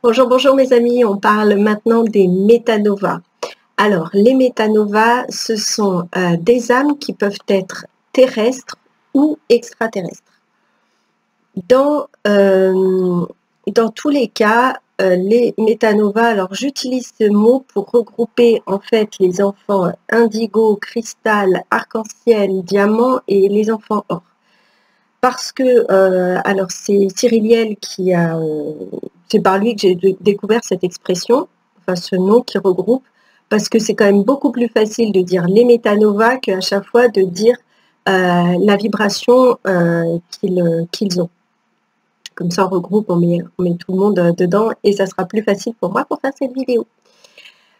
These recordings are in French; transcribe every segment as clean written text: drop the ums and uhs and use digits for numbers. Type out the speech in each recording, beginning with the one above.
Bonjour, bonjour mes amis, on parle maintenant des métanovas. Alors, les métanovas, ce sont des âmes qui peuvent être terrestres ou extraterrestres. Dans tous les cas, les métanovas, alors j'utilise ce mot pour regrouper en fait les enfants indigo, cristal, arc-en-ciel, diamant et les enfants or. Parce que, alors c'est Cyriliel qui a, c'est par lui que j'ai découvert cette expression, enfin ce nom qui regroupe, parce que c'est quand même beaucoup plus facile de dire les métanovas qu'à chaque fois de dire la vibration qu'ils ont. Comme ça on regroupe, on met tout le monde dedans et ça sera plus facile pour moi pour faire cette vidéo.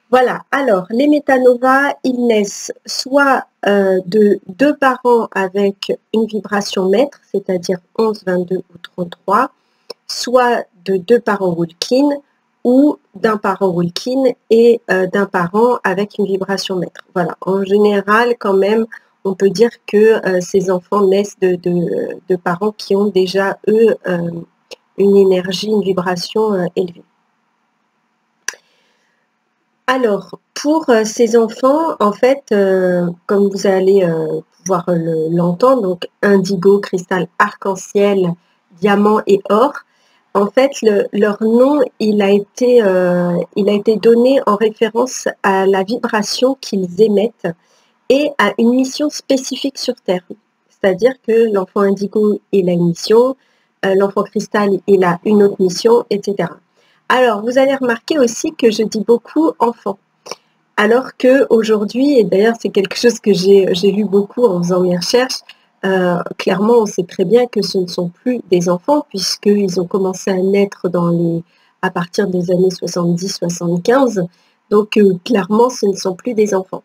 Voilà, alors les métanovas, ils naissent soit de deux parents avec une vibration maître, c'est-à-dire 11, 22 ou 33, soit de deux parents Wilkin ou d'un parent Wilkin et d'un parent avec une vibration maître. Voilà, en général quand même, on peut dire que ces enfants naissent de parents qui ont déjà, eux, une énergie, une vibration élevée. Alors, pour ces enfants, en fait, comme vous allez pouvoir l'entendre, donc indigo, cristal, arc-en-ciel, diamant et or, en fait, leur nom, il a été donné en référence à la vibration qu'ils émettent et à une mission spécifique sur Terre. C'est-à-dire que l'enfant indigo, il a une mission, l'enfant cristal, il a une autre mission, etc. Alors, vous allez remarquer aussi que je dis beaucoup enfant. Alors qu'aujourd'hui, et d'ailleurs c'est quelque chose que j'ai lu beaucoup en faisant mes recherches, clairement on sait très bien que ce ne sont plus des enfants puisqu'ils ont commencé à naître à partir des années 70-75, donc clairement ce ne sont plus des enfants.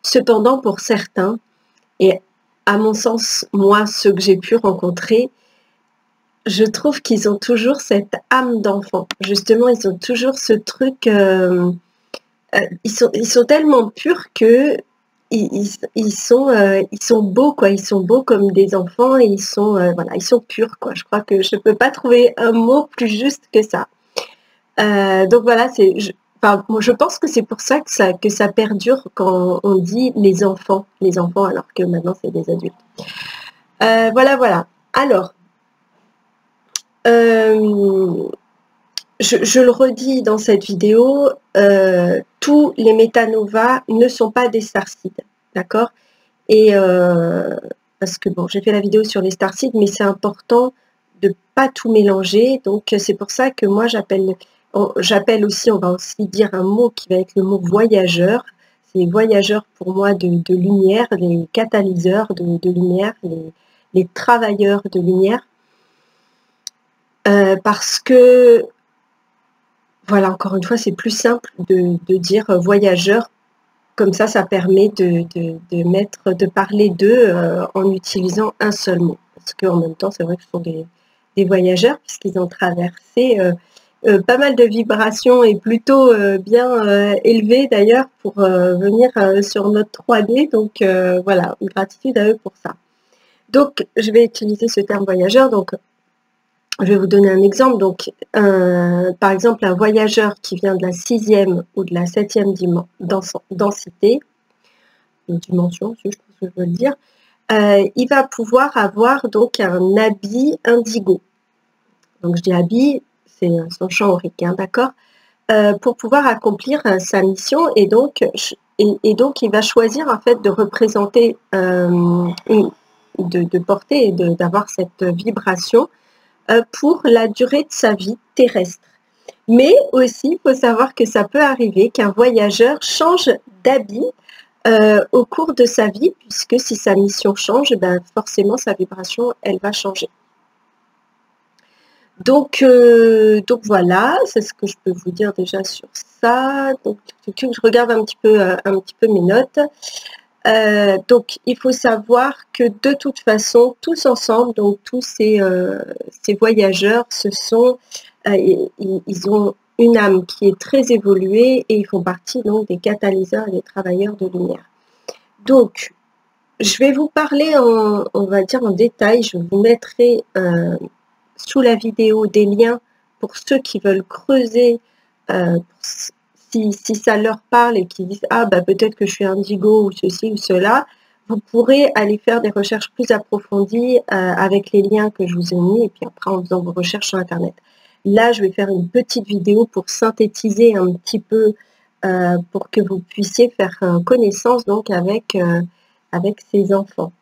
Cependant pour certains, et à mon sens, moi ceux que j'ai pu rencontrer, je trouve qu'ils ont toujours cette âme d'enfant. Justement, ils ont toujours ce truc, ils sont tellement purs que ils sont beaux, quoi. Ils sont beaux comme des enfants et voilà, ils sont purs, quoi. Je crois que je ne peux pas trouver un mot plus juste que ça. Donc voilà, je pense que c'est pour ça que ça perdure quand on dit les enfants, alors que maintenant c'est des adultes. Voilà, voilà. Alors, je le redis dans cette vidéo, tous les métanovas ne sont pas des starseeds, d'accord? Et parce que bon, j'ai fait la vidéo sur les starseeds, mais c'est important de ne pas tout mélanger. Donc c'est pour ça que moi j'appelle aussi, on va aussi dire un mot qui va être le mot voyageur. C'est les voyageurs pour moi de lumière, les catalyseurs de lumière, les travailleurs de lumière. Parce que voilà, encore une fois, c'est plus simple de dire voyageur. Comme ça permet de parler d'eux en utilisant un seul mot. Parce qu'en même temps, c'est vrai que ce sont des voyageurs, puisqu'ils ont traversé pas mal de vibrations et plutôt bien élevées d'ailleurs pour venir sur notre 3D. Donc voilà, une gratitude à eux pour ça. Donc, je vais utiliser ce terme voyageur. Donc, je vais vous donner un exemple. Donc, par exemple, un voyageur qui vient de la 6e ou de la 7e densité, dimension, si je pense que je veux le dire, il va pouvoir avoir donc un habit indigo. Donc, je dis habit, c'est son champ aurique, hein, d'accord, pour pouvoir accomplir sa mission. Et donc, il va choisir en fait de représenter, de porter et d'avoir cette vibration pour la durée de sa vie terrestre. Mais aussi, il faut savoir que ça peut arriver qu'un voyageur change d'habit au cours de sa vie, puisque si sa mission change, ben forcément sa vibration, elle va changer. Donc voilà, c'est ce que je peux vous dire déjà sur ça. Donc, je regarde un petit peu mes notes. Donc, il faut savoir que de toute façon, tous ensemble, donc tous ces voyageurs, ils ont une âme qui est très évoluée et ils font partie donc des catalyseurs et des travailleurs de lumière. Donc, je vais vous parler on va dire en détail, je vous mettrai sous la vidéo des liens pour ceux qui veulent creuser, si ça leur parle et qu'ils disent ah bah peut-être que je suis indigo ou ceci ou cela, vous pourrez aller faire des recherches plus approfondies avec les liens que je vous ai mis et puis après en faisant vos recherches sur internet. Là, je vais faire une petite vidéo pour synthétiser un petit peu pour que vous puissiez faire connaissance donc avec ces enfants.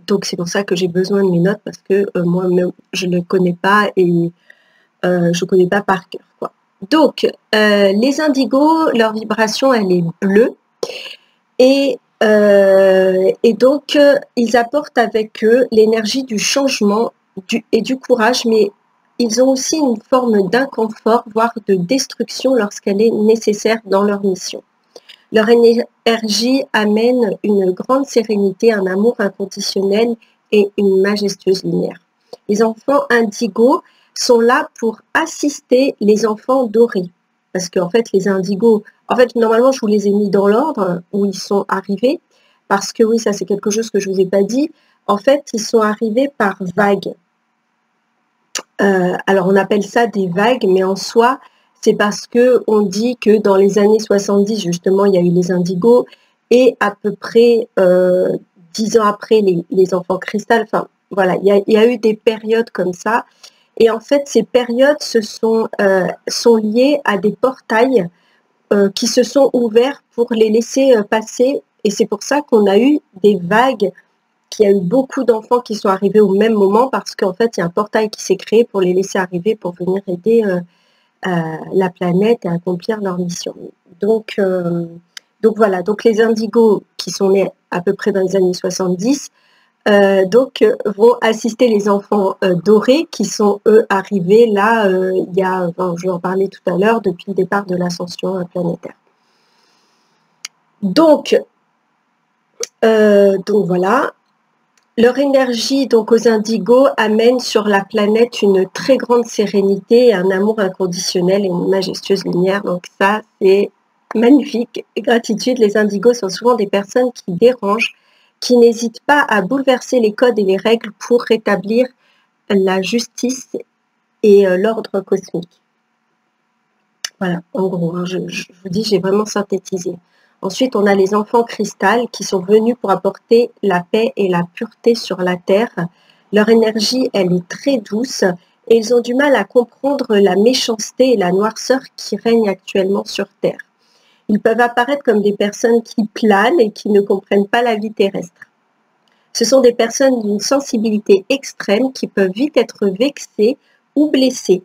Donc c'est pour ça que j'ai besoin de mes notes parce que moi-même je ne connais pas et je ne connais pas par cœur, quoi. Donc les indigos, leur vibration elle est bleue et donc ils apportent avec eux l'énergie du changement et du courage, mais ils ont aussi une forme d'inconfort, voire de destruction lorsqu'elle est nécessaire dans leur mission. Leur énergie amène une grande sérénité, un amour inconditionnel et une majestueuse lumière. Les enfants indigos sont là pour assister les enfants dorés. Parce qu'en fait, les indigos, en fait, normalement, je vous les ai mis dans l'ordre où ils sont arrivés. Parce que oui, ça, c'est quelque chose que je ne vous ai pas dit. En fait, ils sont arrivés par vagues. Alors, on appelle ça des vagues, mais en soi, c'est parce qu'on dit que dans les années 70, justement, il y a eu les indigos et à peu près 10 ans après, les enfants cristal. Enfin, voilà, il y a eu des périodes comme ça. Et en fait, ces périodes sont liées à des portails qui se sont ouverts pour les laisser passer. Et c'est pour ça qu'on a eu des vagues, qu'il y a eu beaucoup d'enfants qui sont arrivés au même moment parce qu'en fait, il y a un portail qui s'est créé pour les laisser arriver, pour venir aider la planète et accomplir leur mission. Donc voilà, donc les indigos qui sont nés à peu près dans les années 70, vont assister les enfants dorés qui sont eux arrivés là, il y a, je vais en parler tout à l'heure, depuis le départ de l'ascension planétaire. Donc voilà. Leur énergie donc aux indigos amène sur la planète une très grande sérénité, un amour inconditionnel et une majestueuse lumière. Donc ça, c'est magnifique. Gratitude, les indigos sont souvent des personnes qui dérangent, qui n'hésitent pas à bouleverser les codes et les règles pour rétablir la justice et l'ordre cosmique. Voilà, en gros, hein, je vous dis, j'ai vraiment synthétisé. Ensuite, on a les enfants cristal qui sont venus pour apporter la paix et la pureté sur la terre. Leur énergie, elle est très douce et ils ont du mal à comprendre la méchanceté et la noirceur qui règnent actuellement sur terre. Ils peuvent apparaître comme des personnes qui planent et qui ne comprennent pas la vie terrestre. Ce sont des personnes d'une sensibilité extrême qui peuvent vite être vexées ou blessées.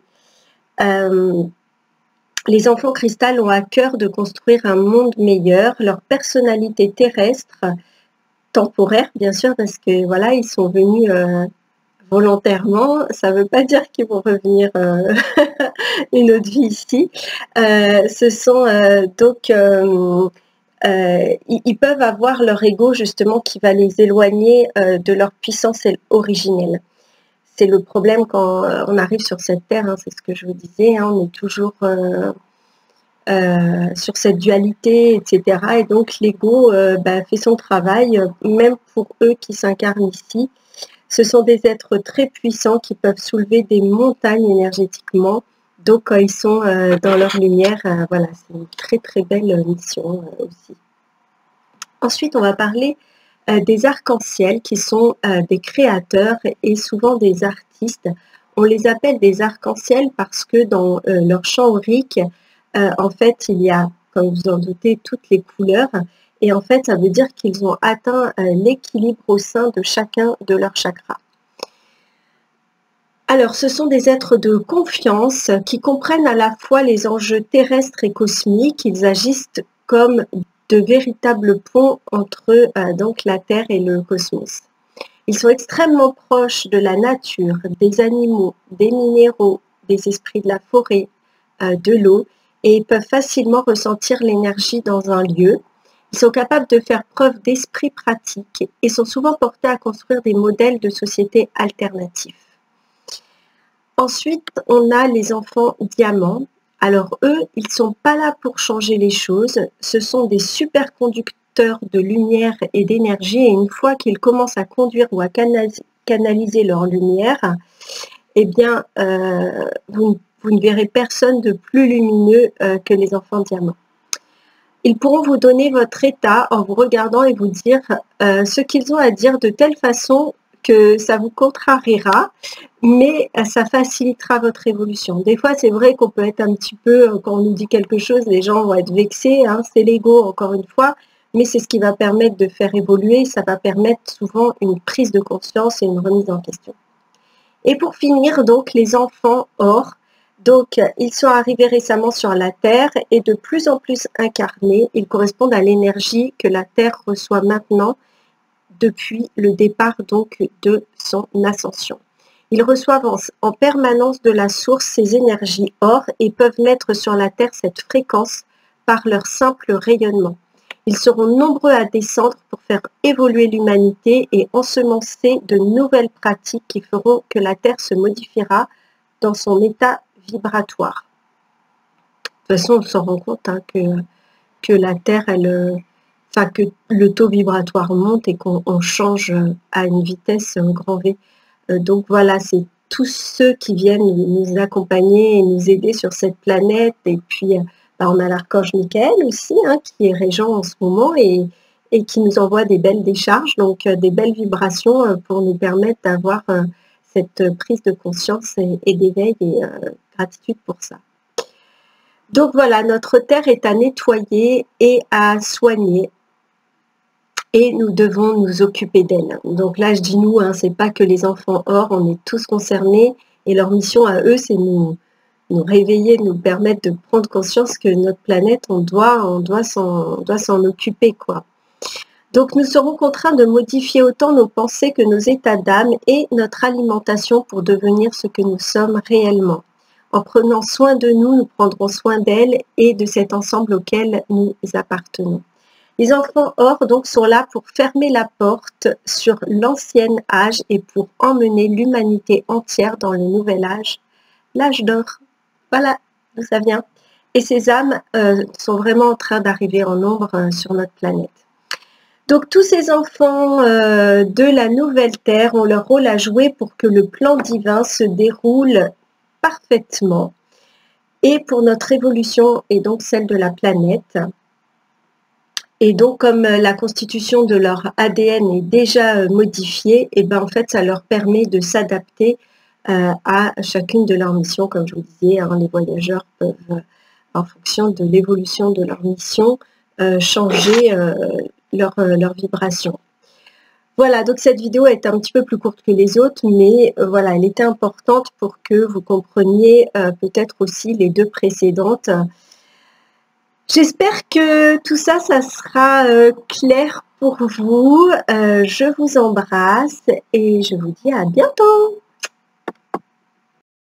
Les enfants cristal ont à cœur de construire un monde meilleur. Leur personnalité terrestre, temporaire bien sûr, parce que voilà, ils sont venus volontairement. Ça ne veut pas dire qu'ils vont revenir une autre vie ici. Ce sont ils peuvent avoir leur ego justement qui va les éloigner de leur puissance originelle. C'est le problème quand on arrive sur cette terre, hein, c'est ce que je vous disais, hein, on est toujours sur cette dualité, etc. Et donc l'ego fait son travail, même pour eux qui s'incarnent ici. Ce sont des êtres très puissants qui peuvent soulever des montagnes énergétiquement. Donc quand ils sont dans leur lumière, voilà, c'est une très très belle mission aussi. Ensuite, on va parler des arcs-en-ciel qui sont des créateurs et souvent des artistes. On les appelle des arcs-en-ciel parce que dans leur champ aurique, en fait, il y a, comme vous en doutez, toutes les couleurs. Et en fait, ça veut dire qu'ils ont atteint l'équilibre au sein de chacun de leurs chakras. Alors, ce sont des êtres de confiance qui comprennent à la fois les enjeux terrestres et cosmiques. Ils agissent comme de véritables ponts entre donc la Terre et le cosmos. Ils sont extrêmement proches de la nature, des animaux, des minéraux, des esprits de la forêt, de l'eau, et ils peuvent facilement ressentir l'énergie dans un lieu. Ils sont capables de faire preuve d'esprit pratique et sont souvent portés à construire des modèles de société alternatifs. Ensuite, on a les enfants diamants. Alors eux, ils ne sont pas là pour changer les choses, ce sont des superconducteurs de lumière et d'énergie et une fois qu'ils commencent à conduire ou à canaliser leur lumière, eh bien, vous ne verrez personne de plus lumineux que les enfants diamants. Ils pourront vous donner votre état en vous regardant et vous dire ce qu'ils ont à dire de telle façon que ça vous contrariera, mais ça facilitera votre évolution. Des fois, c'est vrai qu'on peut être un petit peu, quand on nous dit quelque chose, les gens vont être vexés, hein, c'est l'ego encore une fois, mais c'est ce qui va permettre de faire évoluer, ça va permettre souvent une prise de conscience et une remise en question. Et pour finir, donc, les enfants or. Donc, ils sont arrivés récemment sur la Terre et de plus en plus incarnés. Ils correspondent à l'énergie que la Terre reçoit maintenant depuis le départ donc de son ascension. Ils reçoivent en permanence de la source ces énergies or et peuvent mettre sur la Terre cette fréquence par leur simple rayonnement. Ils seront nombreux à descendre pour faire évoluer l'humanité et ensemencer de nouvelles pratiques qui feront que la Terre se modifiera dans son état vibratoire. De toute façon, on s'en rend compte hein, que la Terre, que le taux vibratoire monte et qu'on change à une vitesse grand V. Donc voilà, c'est tous ceux qui viennent nous accompagner et nous aider sur cette planète. Et puis, on a l'archange Michael aussi, hein, qui est régent en ce moment et qui nous envoie des belles décharges, donc des belles vibrations pour nous permettre d'avoir cette prise de conscience et d'éveil et gratitude pour ça. Donc voilà, notre Terre est à nettoyer et à soigner et nous devons nous occuper d'elle. Donc là, je dis nous, hein, c'est pas que les enfants or, on est tous concernés et leur mission à eux, c'est nous réveiller, nous permettre de prendre conscience que notre planète, on doit s'en occuper, quoi. Donc nous serons contraints de modifier autant nos pensées que nos états d'âme et notre alimentation pour devenir ce que nous sommes réellement. En prenant soin de nous, nous prendrons soin d'elle et de cet ensemble auquel nous appartenons. Les enfants or donc sont là pour fermer la porte sur l'ancien âge et pour emmener l'humanité entière dans le nouvel âge, l'âge d'or. Voilà d'où ça vient. Et ces âmes sont vraiment en train d'arriver en nombre sur notre planète. Donc tous ces enfants de la nouvelle Terre ont leur rôle à jouer pour que le plan divin se déroule parfaitement et pour notre évolution et donc celle de la planète. Et donc comme la constitution de leur ADN est déjà modifiée, et ben en fait ça leur permet de s'adapter à chacune de leurs missions. Comme je vous disais, hein, les voyageurs peuvent, en fonction de l'évolution de leur mission, changer leur vibration. Voilà, donc cette vidéo est un petit peu plus courte que les autres, mais voilà, elle était importante pour que vous compreniez peut-être aussi les deux précédentes. J'espère que tout ça, ça sera clair pour vous. Je vous embrasse et je vous dis à bientôt.